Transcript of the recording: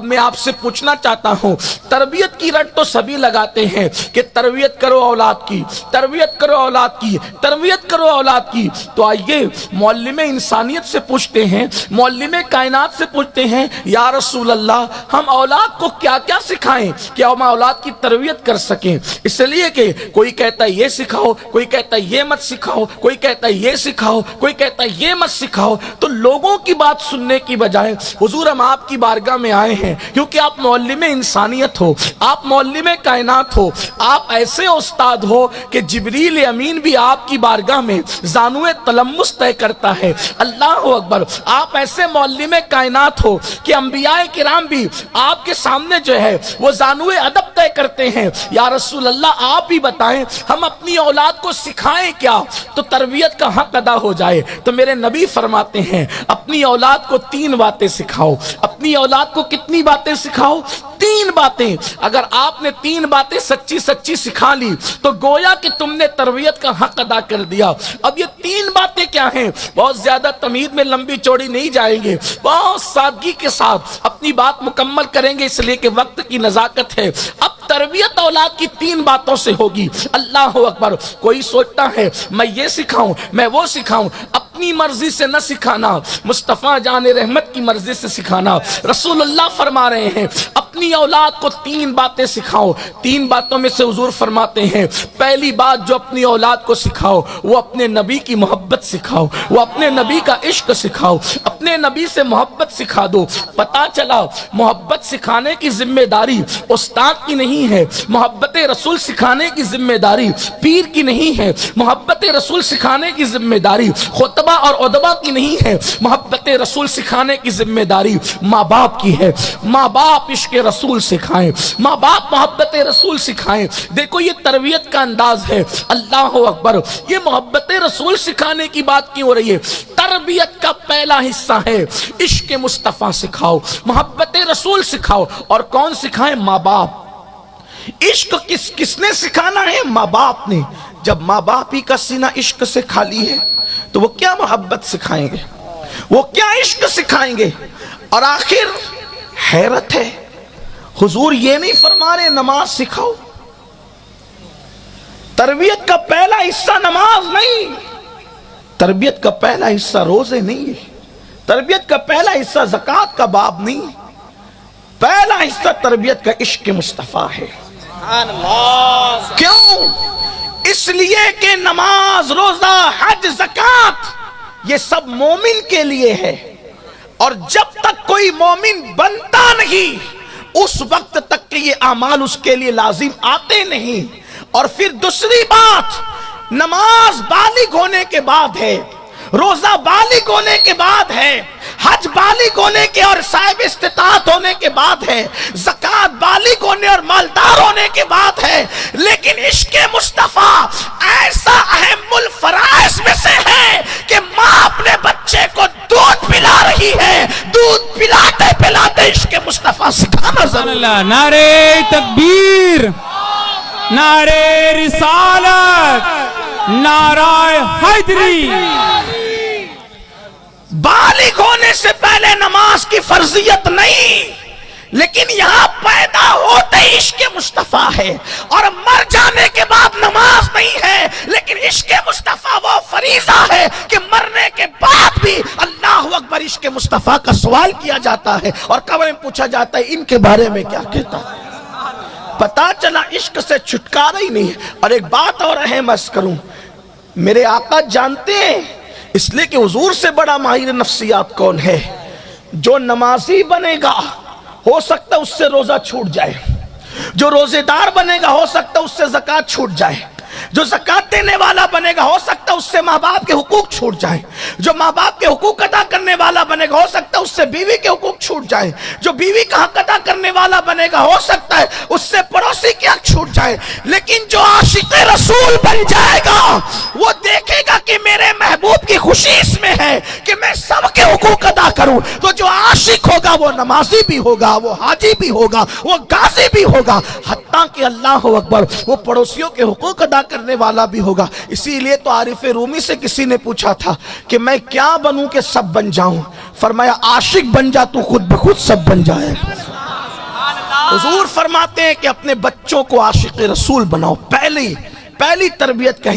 मैं आपसे पूछना चाहता हूँ, तरबियत की रट तो सभी लगाते हैं कि तरबियत करो औलाद की, तरबियत करो औलाद की, तरबियत करो औलाद की। तो आइए मौल्लिम इंसानियत से पूछते हैं, मौल्लिम कायनात से पूछते हैं, या रसूल अल्लाह हम औलाद को क्या क्या सिखाएं कि हम औलाद की तरबियत कर सकें। इसलिए कि कोई कहता है ये सिखाओ, कोई कहता है ये मत सिखाओ, कोई कहता है ये सिखाओ, कोई कहता है ये मत सिखाओ। तो लोगों की बात सुनने की बजाय हुजूर हम आपकी बारगाह में आए हैं क्योंकि आप मौल्लिम इंसानियत हो, आप मौल्लिम कायनात हो, आप ऐसे उस्ताद हो कि जिब्रील अमीन भी आपकी बारगाह में जानुए तलम्मुस तय करता है। अल्लाह अकबर। आप ऐसे मौल्लिम कायनात हो कि अंबियाए किराम भी आपके सामने जो है वो जानुए अदब तय करते हैं। या रसूल अल्लाह आप ही बताएं हम अपनी औलाद को सिखाएं क्या तो तरबियत का हक अदा हो जाए। तो मेरे नबी फरमाते हैं अपनी औलाद को 3 बातें सिखाओ। अपनी औलाद को कितनी बातें सिखाओ? 3 बातें। अगर आपने 3 बातें सच्ची सच्ची सिखा ली तो गोया कि तुमने तरबियत का हक अदा कर दिया। अब ये 3 बातें क्या हैं? बहुत ज्यादा तमीद में लंबी चौड़ी नहीं जाएंगे, बहुत सादगी के साथ अपनी बात मुकम्मल करेंगे इसलिए कि वक्त की नजाकत है। अब तरबियत औलाद की 3 बातों से होगी। अल्लाह अकबर। कोई सोचता है मैं ये सिखाऊं, मैं वो सिखाऊं, अपनी मर्जी से न सिखाना, मुस्तफा जाने रहमत की मर्जी से सिखाना। रसूलुल्लाह फरमा रहे हैं अपनी औलाद को 3 बातें सिखाओ। 3 बातों में से हुजूर फरमाते हैं पहली बात जो अपनी औलाद को सिखाओ वो अपने नबी की मोहब्बत सिखाओ, वो अपने नबी का इश्क सिखाओ, अपने नबी से मोहब्बत सिखा दो। पता चला मोहब्बत सिखाने की जिम्मेदारी उस्ताद की नहीं है, मोहब्बत रसूल सिखाने की जिम्मेदारी पीर की नहीं है, मोहब्बत रसूल सिखाने की जिम्मेदारी खुतबा और उदबा की नहीं है, मोहब्बत रसूल सिखाने की जिम्मेदारी माँ बाप की है। माँ बाप इश्क रसूल सिखाएं, माँ बाप मोहब्बत रसूल सिखाएं। देखो ये तरबियत का अंदाज है। अल्लाह अकबर। ये मोहब्बत रसूल सिखाने की बात क्यों हो रही है? तरबियत का पहला हिस्सा है इश्क मुस्तफा सिखाओ, मोहब्बत रसूल सिखाओ। और कौन सिखाए? माँ बाप। इश्क किसने सिखाना है? माँ बाप ने। जब माँ बाप ही का सीना इश्क से खाली है तो वो क्या मोहब्बत सिखाएंगे, वो क्या इश्क सिखाएंगे? और आखिर हैरत है हुजूर ये नहीं फरमा रहे नमाज सिखाओ। तरबियत का पहला हिस्सा नमाज नहीं, तरबियत का पहला हिस्सा रोजे नहीं है, तरबियत का पहला हिस्सा ज़कात का बाब नहीं, पहला हिस्सा तरबियत का इश्क मुस्तफा है। क्यों? इसलिए कि नमाज, रोजा, हज, ज़कात ये सब मोमिन के लिए है और जब तक कोई मोमिन बनता नहीं उस वक्त तक के ये अमाल उसके लिए लाजिम आते नहीं। और फिर दूसरी बात, नमाज बालिग होने के बाद है, रोजा बालिग होने के बाद है, हज बालिग होने के और साहिब इस्तिताअत होने के बाद है, ज़कात बालिग होने और मालदार होने के बाद है। लेकिन इश्क़े मुस्तफा ऐसा अहमुल फराइज़ में से है कि माँ अपने बच्चे को दूध पिला रही है, दूध पिलाते पिलाते इश्क़े मुस्तफा सिखाना जरूरी है। नारे तकबीर, नारे रिसालत, नाराए हैदरी। बालिग होने से पहले नमाज की फर्जियत नहीं, लेकिन यहाँ पैदा होते इश्क़ मुस्तफा है और मर जाने के बाद नमाज नहीं है। लेकिन इश्क़ मुस्तफा वो फरीज़ा है कि मरने के बाद भी अल्लाह अकबर इश्क़ मुस्तफा का सवाल किया जाता है और कब्र में पूछा जाता है इनके बारे में क्या कहता है। पता चला इश्क से छुटकारा ही नहीं है। और एक बात और अहम अर्ज़ करूं, मेरे आका जानते हैं इसलिए कि हुजूर से बड़ा माहिर नफ्सियात कौन है? जो नमाजी बनेगा हो सकता है उससे रोजा छूट जाए, जो रोजेदार बनेगा हो सकता है उससे ज़कात छूट जाए, जो ज़कात देने वाला बनेगा हो सकता है उससे माँ बाप के हुकूक छूट जाए, जो माँ बाप के हुकूक अदा करने वाला बनेगा हो सकता है उससे बीवी के हुकूक छूट जाए, जो बीवी का हक अदा करने वाला बनेगा हो सकता है उससे पड़ोसी के हक छूट जाए। लेकिन जो आशिक रसूल बन जाएगा वो देखेगा कि मेरे महबूब की खुशी इसमें है कि मैं सबके हुकूक अदा करूं। तो जो आशिक होगा वो नमाजी भी होगा, वो हाजी भी होगा, वो गाजी भी होगा, हत्ता कि अल्लाह अकबर वो पड़ोसियों के हुकूक अदा करने वाला भी होगा। इसीलिए तो आरिफ रूमी से किसी ने पूछा था कि मैं क्या बनूं कि सब बन जाऊं? फरमाया आशिक बन जा, तू खुद ब खुद सब बन जाए। حضور فرماتے ہیں کہ اپنے بچوں کو عاشق رسول بناؤ. پہلی تربیت کہی